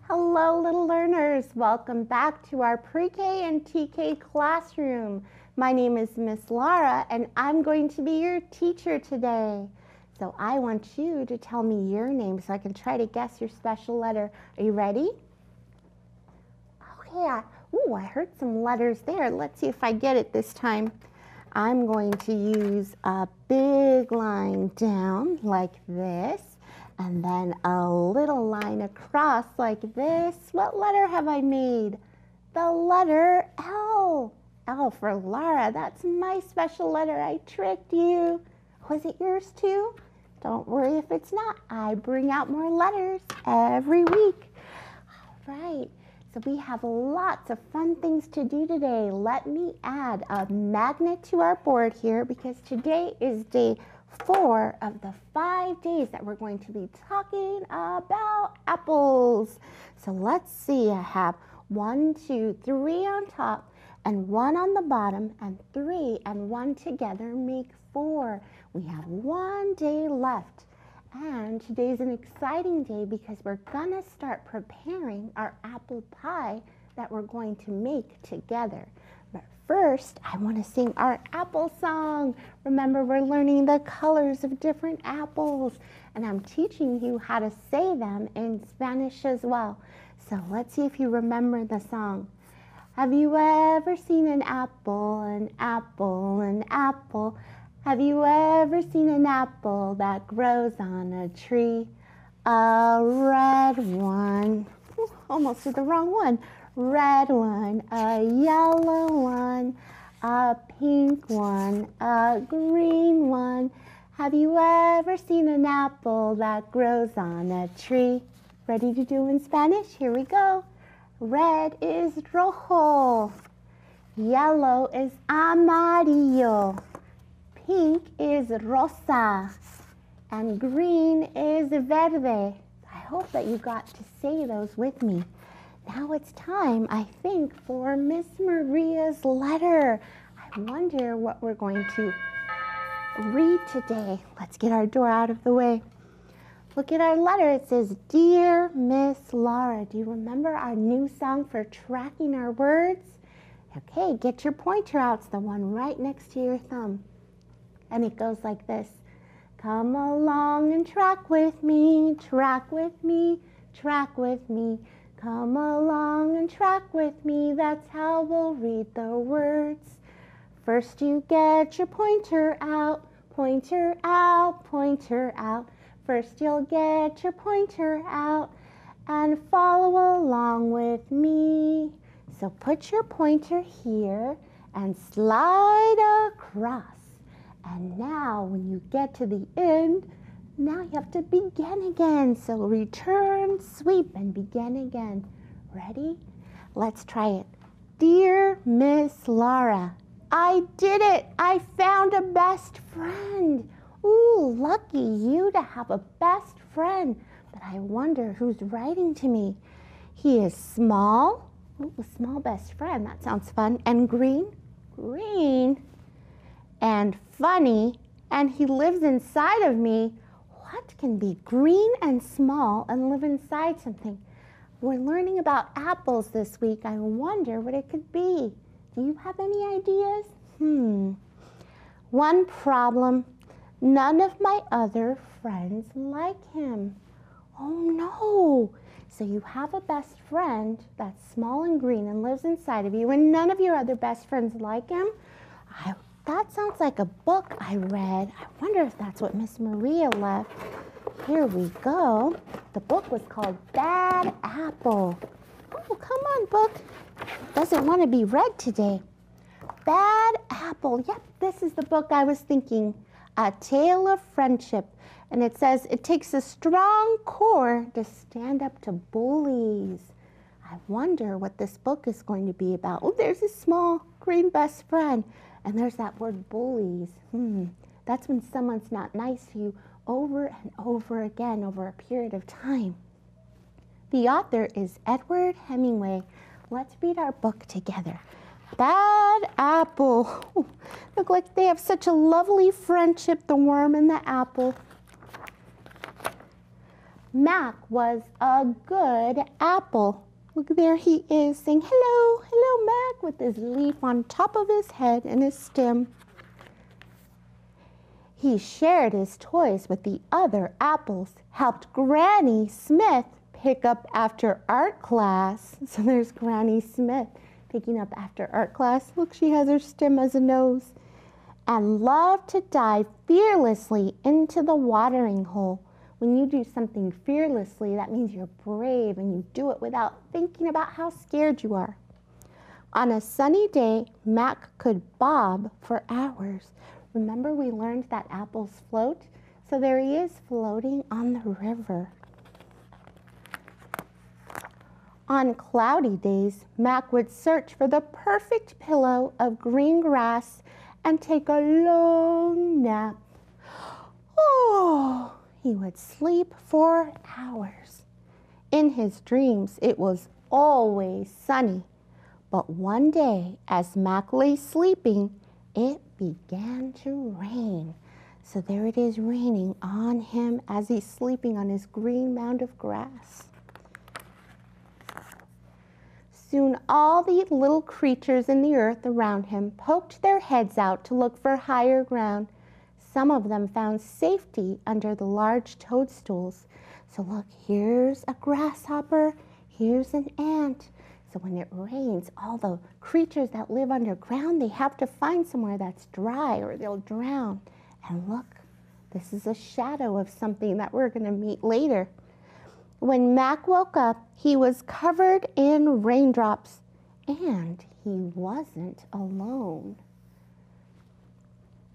Hello, little learners. Welcome back to our pre-K and TK classroom. My name is Miss Laura, and I'm going to be your teacher today. So I want you to tell me your name so I can try to guess your special letter. Are you ready? Okay. I heard some letters there. Let's see if I get it this time. I'm going to use a big line down like this. And then a little line across like this. What letter have I made? The letter L. L for Laura. That's my special letter. I tricked you. Was it yours too? Don't worry if it's not. I bring out more letters every week. All right. So we have lots of fun things to do today. Let me add a magnet to our board here because today is day 4 of the 5 days that we're going to be talking about apples. So let's see, I have 1, 2, 3 on top and 1 on the bottom, and 3 and 1 together make 4. We have 1 day left, and today's an exciting day because we're gonna start preparing our apple pie that we're going to make together. But first, I want to sing our apple song. Remember, we're learning the colors of different apples, and I'm teaching you how to say them in Spanish as well. So let's see if you remember the song. Have you ever seen an apple, an apple, an apple? Have you ever seen an apple that grows on a tree? A red one. Almost did the wrong one. Red one, a yellow one, a pink one, a green one. Have you ever seen an apple that grows on a tree? Ready to do in Spanish? Here we go. Red is rojo. Yellow is amarillo. Pink is rosa. And green is verde. I hope that you got to say those with me. Now it's time, I think, for Miss Maria's letter. I wonder what we're going to read today. Let's get our door out of the way. Look at our letter. It says, Dear Miss Laura. Do you remember our new song for tracking our words? Okay, get your pointer out. It's the one right next to your thumb. And it goes like this. Come along and track with me, track with me, track with me. Come along and track with me, that's how we'll read the words. First you get your pointer out, pointer out, pointer out. First you'll get your pointer out and follow along with me. So put your pointer here and slide across. And now when you get to the end, now you have to begin again. So return, sweep, and begin again. Ready? Let's try it. Dear Miss Laura, I did it. I found a best friend. Ooh, lucky you to have a best friend. But I wonder who's writing to me. He is small. Ooh, a small best friend. That sounds fun. And green. Green. And funny. And he lives inside of me. What can be green and small and live inside something? We're learning about apples this week. I wonder what it could be. Do you have any ideas? One problem. None of my other friends like him. Oh no. So you have a best friend that's small and green and lives inside of you, and none of your other best friends like him? That sounds like a book I read. I wonder if that's what Miss Maria left. Here we go. The book was called Bad Apple. Oh, come on, book. Doesn't want to be read today. Bad Apple. Yep, this is the book I was thinking. A Tale of Friendship. And it says, it takes a strong core to stand up to bullies. I wonder what this book is going to be about. Oh, there's a small green best friend. And there's that word bullies. That's when someone's not nice to you over and over again over a period of time. The author is Edward Hemingway. Let's read our book together. Bad Apple. Ooh, look like they have such a lovely friendship, the worm and the apple. Mac was a good apple. Look, there he is saying, hello, hello, Mac, with his leaf on top of his head and his stem. He shared his toys with the other apples, helped Granny Smith pick up after art class. So there's Granny Smith picking up after art class. Look, she has her stem as a nose. And loved to dive fearlessly into the watering hole. When you do something fearlessly, that means you're brave and you do it without thinking about how scared you are. On a sunny day, Mac could bob for hours. Remember, we learned that apples float? So there he is floating on the river. On cloudy days, Mac would search for the perfect pillow of green grass and take a long nap. Oh! He would sleep for hours. In his dreams, it was always sunny. But one day, as Mac lay sleeping, it began to rain. So there it is raining on him as he's sleeping on his green mound of grass. Soon all the little creatures in the earth around him poked their heads out to look for higher ground. Some of them found safety under the large toadstools. So look, here's a grasshopper, here's an ant. So when it rains, all the creatures that live underground, they have to find somewhere that's dry or they'll drown. And look, this is a shadow of something that we're going to meet later. When Mac woke up, he was covered in raindrops, and he wasn't alone.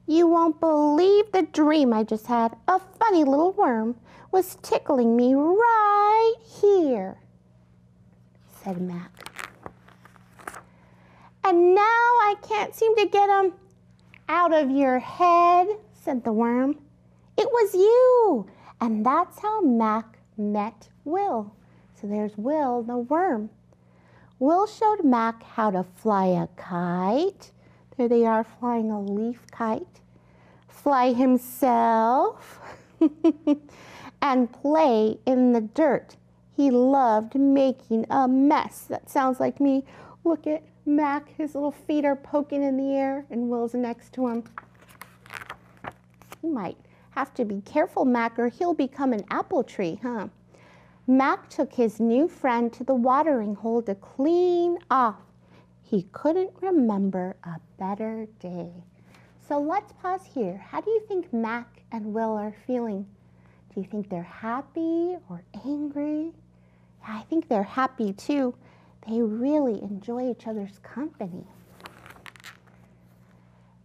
You won't believe the dream I just had. A funny little worm was tickling me right here, said Mac. And now I can't seem to get him out of your head, said the worm. It was you. And that's how Mac met Will. So there's Will, the worm. Will showed Mac how to fly a kite. There they are flying a leaf kite. Fly himself and play in the dirt. He loved making a mess. That sounds like me. Look at Mac, his little feet are poking in the air and Will's next to him. You might have to be careful, Mac, or he'll become an apple tree, huh? Mac took his new friend to the watering hole to clean off. He couldn't remember a better day. So let's pause here. How do you think Mac and Will are feeling? Do you think they're happy or angry? Yeah, I think they're happy too. They really enjoy each other's company.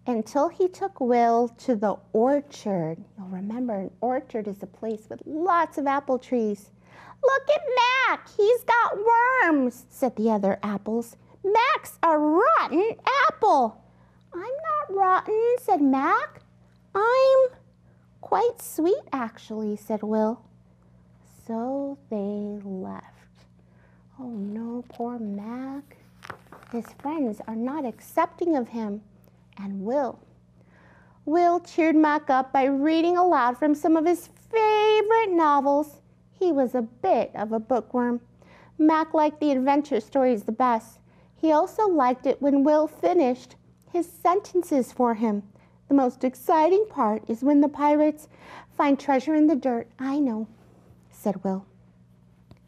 Until he took Will to the orchard. You'll remember an orchard is a place with lots of apple trees. Look at Mac, he's got worms, said the other apples. Mac's a rotten apple. I'm not rotten, said Mac. I'm quite sweet, actually, said Will. So they left. Oh no, poor Mac. His friends are not accepting of him. And Will cheered Mac up by reading aloud from some of his favorite novels. He was a bit of a bookworm. Mac liked the adventure stories the best. He also liked it when Will finished his sentences for him. The most exciting part is when the pirates find treasure in the dirt. I know, said Will.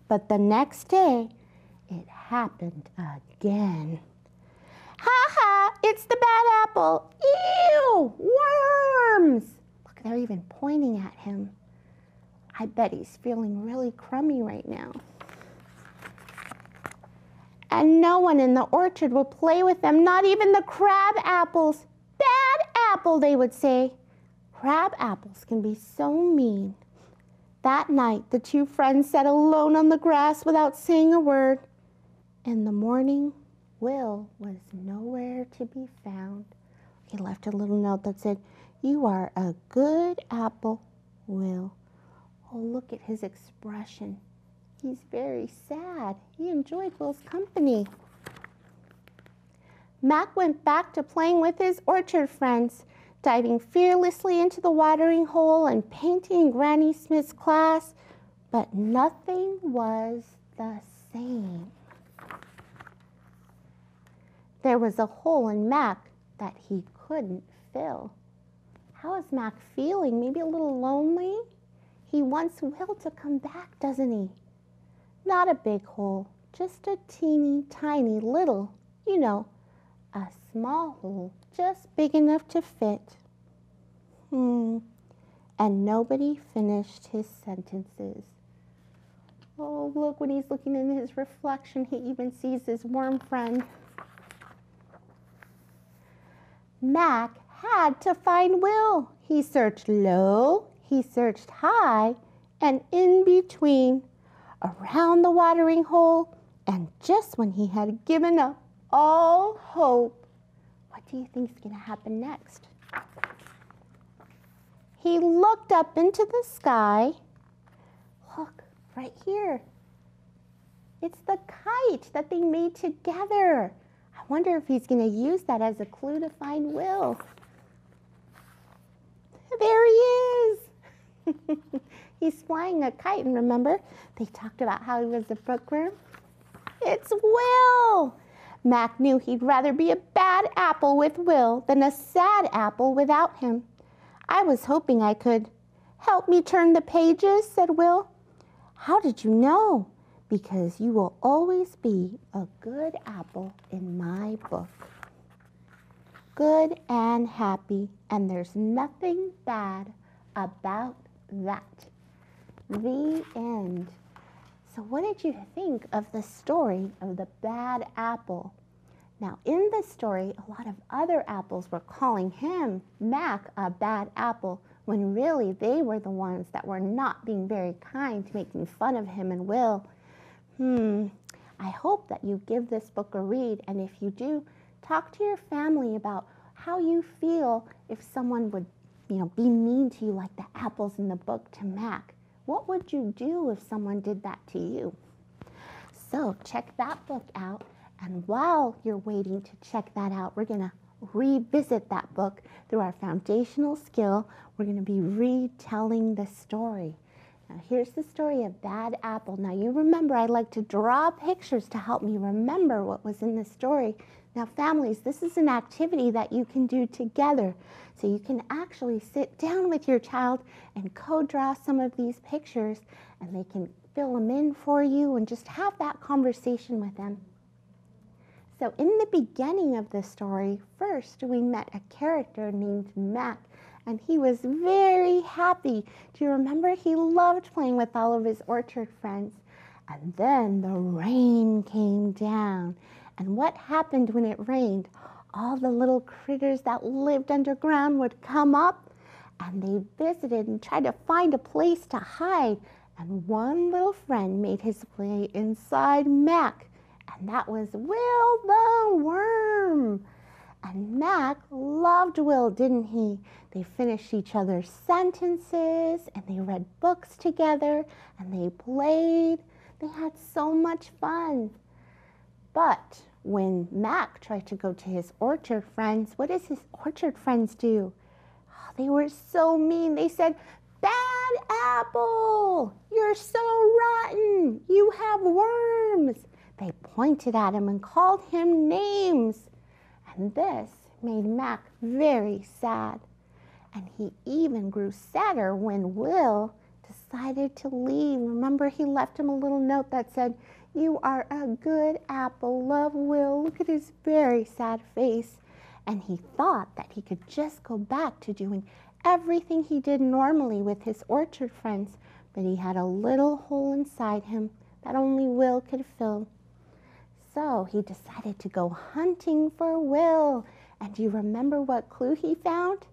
But the next day, it happened again. Ha ha, it's the bad apple. Ew, worms. Look, they're even pointing at him. I bet he's feeling really crummy right now. And no one in the orchard would play with them, not even the crab apples. Bad apple, they would say. Crab apples can be so mean. That night, the two friends sat alone on the grass without saying a word. In the morning, Will was nowhere to be found. He left a little note that said, "You are a good apple, Will." Oh, look at his expression. He's very sad. He enjoyed Will's company. Mac went back to playing with his orchard friends, diving fearlessly into the watering hole and painting Granny Smith's class. but nothing was the same. There was a hole in Mac that he couldn't fill. How is Mac feeling? Maybe a little lonely? He wants Will to come back, doesn't he? Not a big hole, just a teeny tiny little, a small hole, just big enough to fit. And nobody finished his sentences. Oh, look, when he's looking in his reflection, he even sees his worm friend. Mac had to find Will. He searched low, he searched high, and in between, around the watering hole, and just when he had given up all hope, what do you think is going to happen next? He looked up into the sky. Look, right here. It's the kite that they made together. I wonder if he's going to use that as a clue to find Will. There he is. He's flying a kite, and remember, they talked about how he was a bookworm? It's Will. Mac knew he'd rather be a bad apple with Will than a sad apple without him. I was hoping I could. Help me turn the pages, said Will. How did you know? Because you will always be a good apple in my book. Good and happy, and there's nothing bad about that. The end. So what did you think of the story of the bad apple? Now, in the story, a lot of other apples were calling him, Mac, a bad apple, when really they were the ones that were not being very kind, making fun of him and Will. I hope that you give this book a read, and if you do, talk to your family about how you feel if someone would, be mean to you like the apples in the book to Mac. What would you do if someone did that to you? So check that book out, and while you're waiting to check that out, we're going to revisit that book through our foundational skill. We're going to be retelling the story. Now, here's the story of Bad Apple. Now, you remember I like to draw pictures to help me remember what was in the story. Now, families, this is an activity that you can do together. So you can actually sit down with your child and co-draw some of these pictures, and they can fill them in for you and just have that conversation with them. So in the beginning of the story, first we met a character named Mac, and he was very happy. Do you remember? He loved playing with all of his orchard friends. And then the rain came down. And what happened when it rained? All the little critters that lived underground would come up, and they visited and tried to find a place to hide. And one little friend made his way inside Mac, and that was Will the Worm. And Mac loved Will, didn't he? They finished each other's sentences, and they read books together, and they played. They had so much fun. But when Mac tried to go to his orchard friends, what does his orchard friends do? Oh, they were so mean. They said, "Bad apple, you're so rotten. You have worms." They pointed at him and called him names. And this made Mac very sad. And he even grew sadder when Will decided to leave. Remember, he left him a little note that said, "You are a good apple, love Will." Look at his very sad face. And he thought that he could just go back to doing everything he did normally with his orchard friends. But he had a little hole inside him that only Will could fill. So he decided to go hunting for Will. And do you remember what clue he found?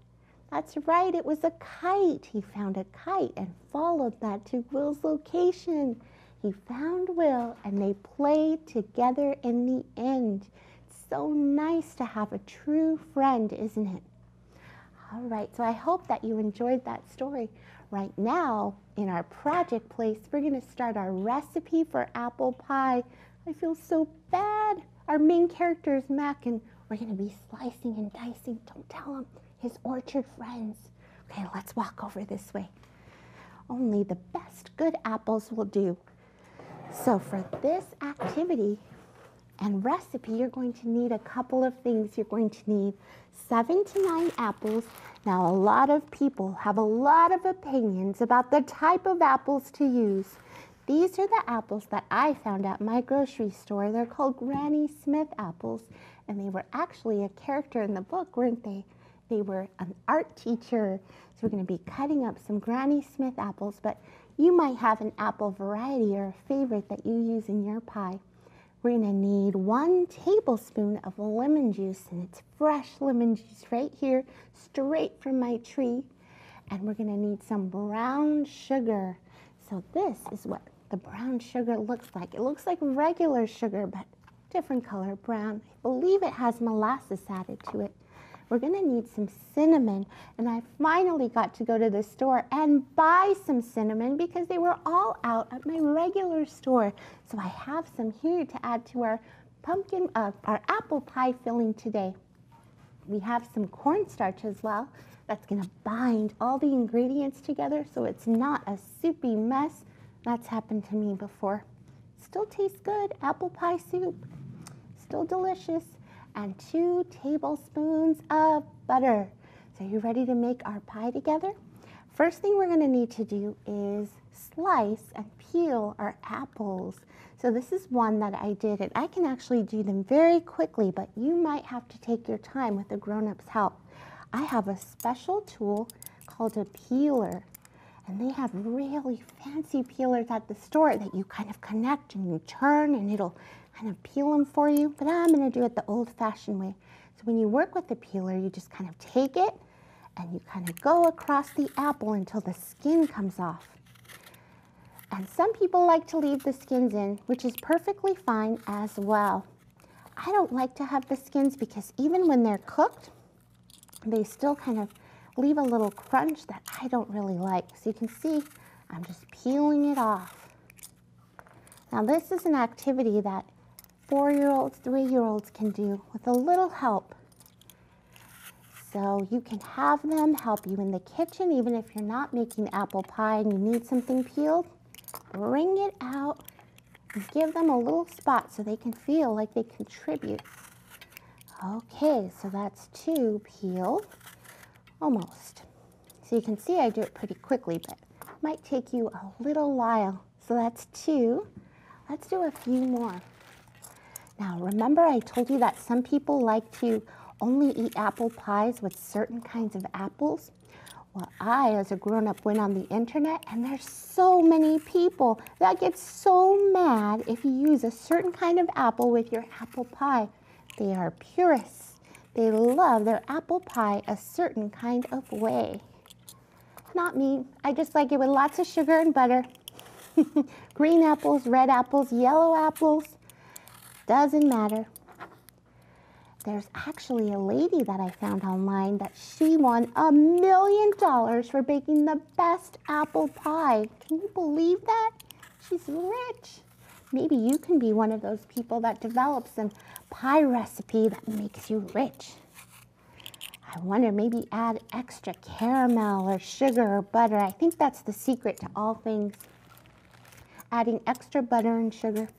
That's right, it was a kite. He found a kite and followed that to Will's location. He found Will, and they played together in the end. It's so nice to have a true friend, isn't it? All right, so I hope that you enjoyed that story. Right now, in our project place, we're going to start our recipe for apple pie. I feel so bad. Our main character is Mac, and we're going to be slicing and dicing, don't tell him, his orchard friends. Okay, let's walk over this way. Only the best good apples will do. So for this activity and recipe, you're going to need a couple of things. You're going to need 7 to 9 apples. Now, a lot of people have a lot of opinions about the type of apples to use. These are the apples that I found at my grocery store. They're called Granny Smith apples, and they were actually a character in the book, weren't they? They were an art teacher. So we're going to be cutting up some Granny Smith apples, but you might have an apple variety or a favorite that you use in your pie. We're going to need 1 tablespoon of lemon juice, and it's fresh lemon juice right here, straight from my tree. And we're going to need some brown sugar. So this is what the brown sugar looks like. It looks like regular sugar, but different color, brown. I believe it has molasses added to it. We're going to need some cinnamon, and I finally got to go to the store and buy some cinnamon because they were all out at my regular store. So I have some here to add to our our apple pie filling today. We have some cornstarch as well. That's going to bind all the ingredients together so it's not a soupy mess. That's happened to me before. Still tastes good, apple pie soup. Still delicious. And 2 tablespoons of butter. So are you ready to make our pie together? First thing we're going to need to do is slice and peel our apples. So this is one that I did, and I can actually do them very quickly, but you might have to take your time with a grown-up's help. I have a special tool called a peeler, and they have really fancy peelers at the store that you kind of connect and you turn and it'll kind of peel them for you, but I'm going to do it the old-fashioned way. So when you work with the peeler, you just kind of take it and you kind of go across the apple until the skin comes off. And some people like to leave the skins in, which is perfectly fine as well. I don't like to have the skins because even when they're cooked, they still kind of leave a little crunch that I don't really like. So you can see I'm just peeling it off. Now this is an activity that 4-year-olds, 3-year-olds can do with a little help. So you can have them help you in the kitchen, even if you're not making apple pie and you need something peeled. Bring it out and give them a little spot so they can feel like they contribute. Okay, so that's 2 peeled, almost. So you can see I do it pretty quickly, but it might take you a little while. So that's 2. Let's do a few more. Now, remember I told you that some people like to only eat apple pies with certain kinds of apples? Well, I, as a grown-up, went on the internet, and there's so many people that get so mad if you use a certain kind of apple with your apple pie. They are purists. They love their apple pie a certain kind of way. Not me. I just like it with lots of sugar and butter. Green apples, red apples, yellow apples. Doesn't matter. There's actually a lady that I found online that she won $1 million for baking the best apple pie. Can you believe that? She's rich. Maybe you can be one of those people that develops a pie recipe that makes you rich. I wonder, maybe add extra caramel or sugar or butter. I think that's the secret to all things. Adding extra butter and sugar.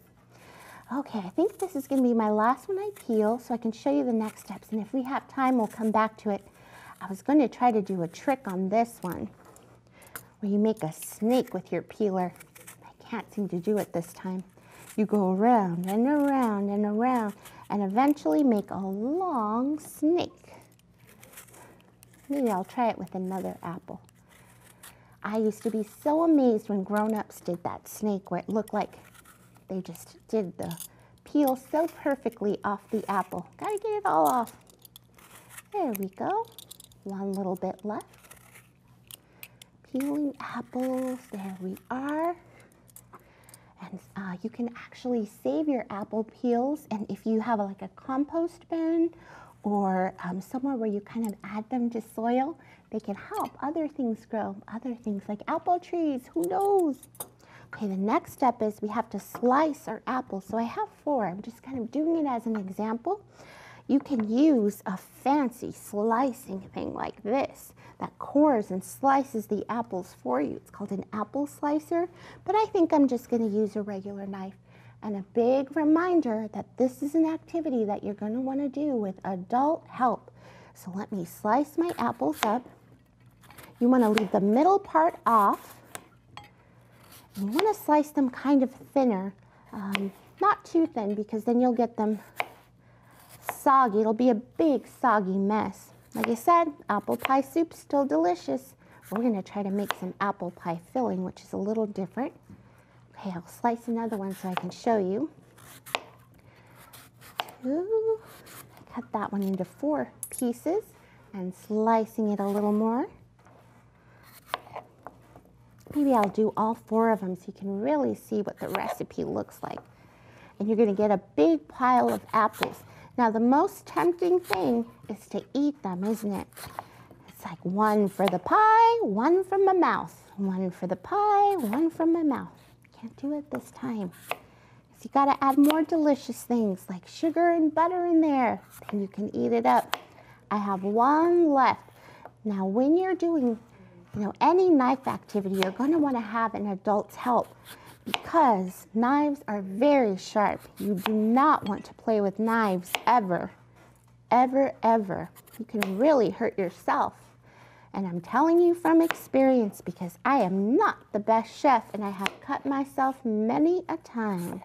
Okay, I think this is going to be my last one I peel so I can show you the next steps. And if we have time, we'll come back to it. I was going to try to do a trick on this one where you make a snake with your peeler. I can't seem to do it this time. You go around and around and around and eventually make a long snake. Maybe I'll try it with another apple. I used to be so amazed when grown-ups did that snake where it looked like they just did the peel so perfectly off the apple. Gotta get it all off. There we go. One little bit left. Peeling apples, there we are. And you can actually save your apple peels, and if you have like a compost bin or somewhere where you kind of add them to soil, they can help other things grow, other things like apple trees, who knows? Okay, the next step is we have to slice our apples. So I have 4. I'm just kind of doing it as an example. You can use a fancy slicing thing like this that cores and slices the apples for you. It's called an apple slicer, but I think I'm just going to use a regular knife. And a big reminder that this is an activity that you're going to want to do with adult help. So let me slice my apples up. You want to leave the middle part off. You want to slice them kind of thinner, not too thin, because then you'll get them soggy. It'll be a big soggy mess. Like I said, apple pie soup's still delicious. We're going to try to make some apple pie filling, which is a little different. Okay, I'll slice another one so I can show you. Cut that one into 4 pieces and slicing it a little more. Maybe I'll do all 4 of them so you can really see what the recipe looks like. And you're going to get a big pile of apples. Now, the most tempting thing is to eat them, isn't it? It's like 1 for the pie, 1 from my mouth. 1 for the pie, 1 from my mouth. Can't do it this time. So you got to add more delicious things like sugar and butter in there. Then you can eat it up. I have 1 left. Now, when you're doing, any knife activity, you're going to want to have an adult's help because knives are very sharp. You do not want to play with knives ever, ever, ever. You can really hurt yourself. And I'm telling you from experience because I am not the best chef and I have cut myself many a time.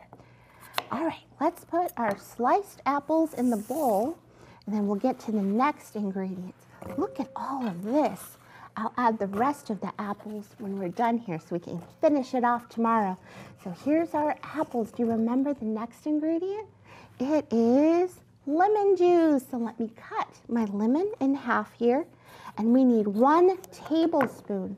All right, let's put our sliced apples in the bowl and then we'll get to the next ingredients. Look at all of this. I'll add the rest of the apples when we're done here so we can finish it off tomorrow. So here's our apples. Do you remember the next ingredient? It is lemon juice. So let me cut my lemon in half here. And we need 1 tablespoon.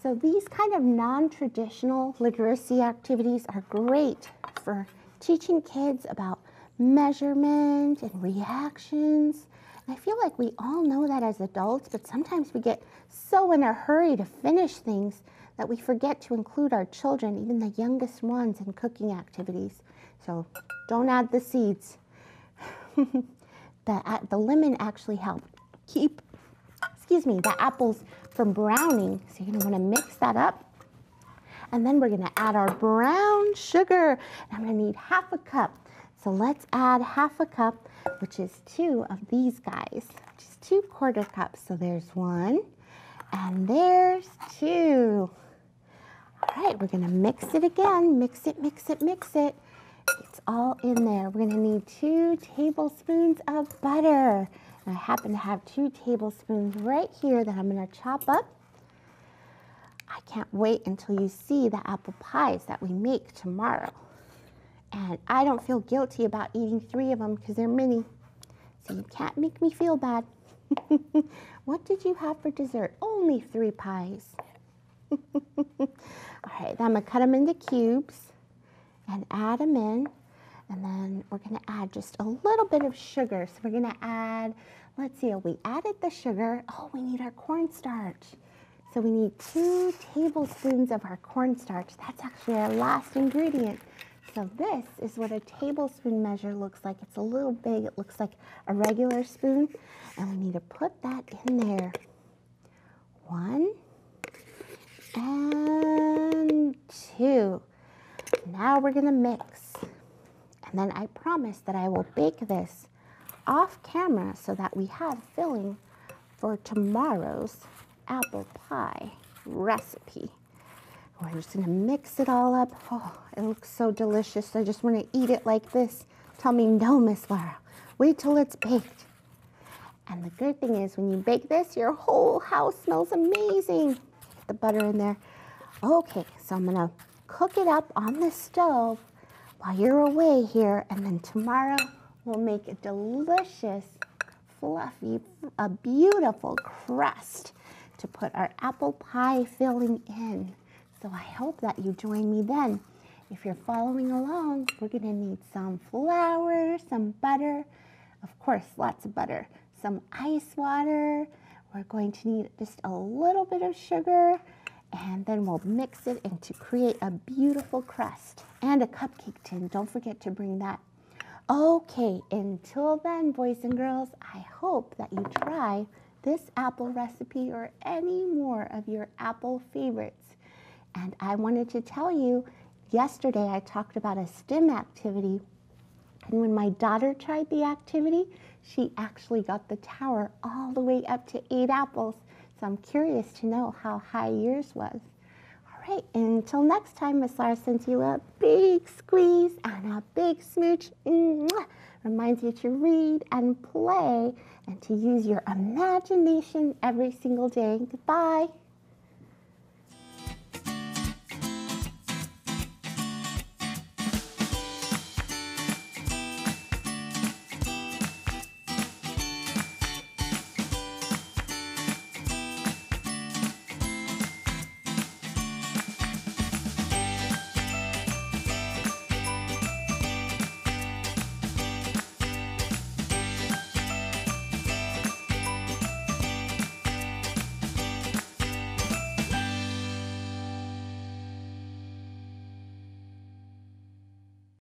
So these kind of non-traditional literacy activities are great for teaching kids about measurement and reactions. And I feel like we all know that as adults, but sometimes we get so in a hurry to finish things that we forget to include our children, even the youngest ones, in cooking activities. So don't add the seeds. The lemon actually helps keep the apples from browning. So you're going to want to mix that up. And then we're going to add our brown sugar. I'm going to need 1/2 cup. So let's add 1/2 cup, which is 2 of these guys, which is 2 1/4 cups. So there's 1 and there's 2. All right, we're going to mix it again. Mix it, mix it, mix it. It's all in there. We're going to need 2 tablespoons of butter. I happen to have 2 tablespoons right here that I'm going to chop up. I can't wait until you see the apple pies that we make tomorrow. And I don't feel guilty about eating 3 of them because they're mini. So you can't make me feel bad. What did you have for dessert? Only 3 pies. All right, then I'm going to cut them into cubes and add them in. And then we're going to add just a little bit of sugar. So we're going to add, let's see, we added the sugar. Oh, we need our cornstarch. So we need 2 tablespoons of our cornstarch. That's actually our last ingredient. So this is what a tablespoon measure looks like. It's a little big. It looks like a regular spoon. And we need to put that in there. 1 and 2. Now we're going to mix. And then I promise that I will bake this off camera so that we have filling for tomorrow's apple pie recipe. We're just going to mix it all up. Oh, it looks so delicious. I just want to eat it like this. Tell me no, Miss Laura. Wait till it's baked. And the good thing is when you bake this, your whole house smells amazing. Get the butter in there. Okay, so I'm going to cook it up on the stove while you're away here, and then tomorrow we'll make a delicious, fluffy, a beautiful crust to put our apple pie filling in. So I hope that you join me then. If you're following along, we're going to need some flour, some butter, of course, lots of butter, some ice water. We're going to need just a little bit of sugar, and then we'll mix it and to create a beautiful crust and a cupcake tin. Don't forget to bring that. Okay, until then, boys and girls, I hope that you try this apple recipe or any more of your apple favorites. And I wanted to tell you, yesterday I talked about a STEM activity. And when my daughter tried the activity, she actually got the tower all the way up to 8 apples. So I'm curious to know how high yours was. All right, until next time, Miss Laura sends you a big squeeze and a big smooch. Mwah! Reminds you to read and play and to use your imagination every single day. Goodbye.